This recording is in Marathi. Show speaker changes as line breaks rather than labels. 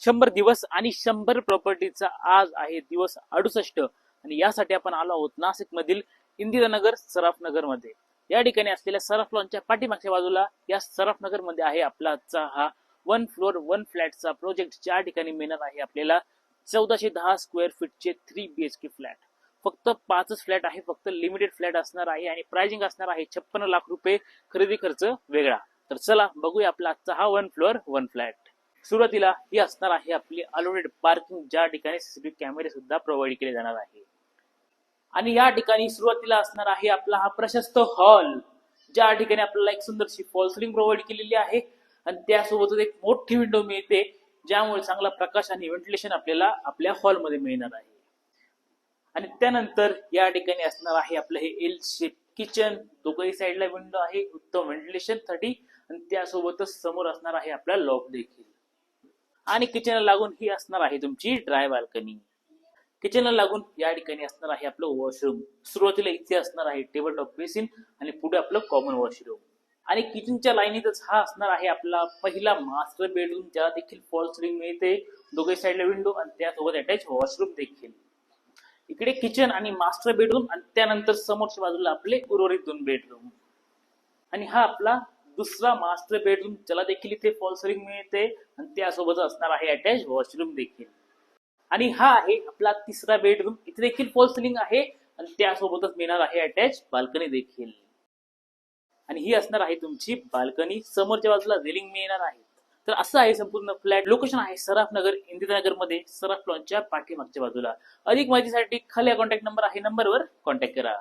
100 दिवस आणि 100 प्रॉपर्टीचा आज आहे दिवस 68 आणि यासाठी आपण आलो आहोत नाशिक मधील इंदिरानगर सराफनगर मध्ये. या ठिकाणी असलेल्या सराफ लॉनच्या पाठीमागच्या बाजूला या सराफनगर मध्ये आहे आपला आजचा हा 1 फ्लोअर 1 फ्लॅटचा प्रोजेक्ट, ज्या ठिकाणी मिळणार आहे आपल्याला 1410 स्क्वेअर फीटचे 3 BHK फ्लॅट. फक्त 5च फ्लॅट आहे, फक्त लिमिटेड फ्लॅट असणार आहे आणि प्राइसिंग असणार आहे 56 लाख रुपये, खरेदी खर्च वेगळा. तर चला बघूया आपला आजचा हा 1 फ्लोअर 1 फ्लॅट. सुरुवातीला ही असणार आहे आपली अलोटेड पार्किंग, ज्या ठिकाणी सीसीटीव्ही कॅमेरे सुद्धा प्रोव्हाइड केले जाणार आहे. आणि या ठिकाणी सुरुवातीला असणार आहे आपला हा प्रशस्त हॉल, ज्या ठिकाणी आपल्याला एक सुंदरशी फॉल सिलिंग प्रोव्हाइड केलेली आहे आणि त्यासोबतच एक मोठी विंडो मिळते, ज्यामुळे चांगला प्रकाश आणि व्हेंटिलेशन आपल्याला आपल्या हॉलमध्ये मिळणार आहे. आणि त्यानंतर या ठिकाणी असणार आहे आपलं हे एल शेप किचन, दोघही साईडला विंडो आहे उत्तम व्हेंटिलेशन साठी आणि त्यासोबतच समोर असणार आहे आपला लॉक देखील. आणि किचनला लागून ही असणार आहे तुमची ड्राय बाल्कनी. किचनला लागून या ठिकाणी असणार आहे आपलं वॉशरूम. सुरुवातीला इथे असणार आहे टेबल टॉप बेसिन आणि पुढे आपलं कॉमन वॉशरूम. आणि किचनच्या लाईनीतच हा असणार आहे आपला पहिला मास्टर बेडरूम, ज्याला देखील फॉल सिलिंग मिळते, दोघे साईडला विंडो आणि त्यासोबत अटॅच वॉशरूम देखील. इकडे किचन आणि मास्टर बेडरूम आणि त्यानंतर समोरच्या बाजूला आपले उर्वरित 2 बेडरूम. आणि हा आपला दुसरा मास्टर बेडरूम, ज्याला देखील इथे फॉल सिलिंग मिळते आणि त्यासोबत असणार आहे अटॅच वॉशरूम देखील. आणि हा आहे आपला तिसरा बेडरूम, इथे देखील फॉल सिलिंग आहे आणि त्यासोबतच मिळणार आहे अटॅच बाल्कनी देखील. आणि ही असणार आहे तुमची बाल्कनी, समोरच्या बाजूला रेलिंग मिळणार आहे. तर असं आहे संपूर्ण फ्लॅट. लोकेशन आहे सराफनगर इंदिरानगर मध्ये, सराफ लॉनच्या पाठीमागच्या बाजूला. अधिक माहितीसाठी खाली कॉन्टॅक्ट नंबर आहे, नंबरवर कॉन्टॅक्ट करा.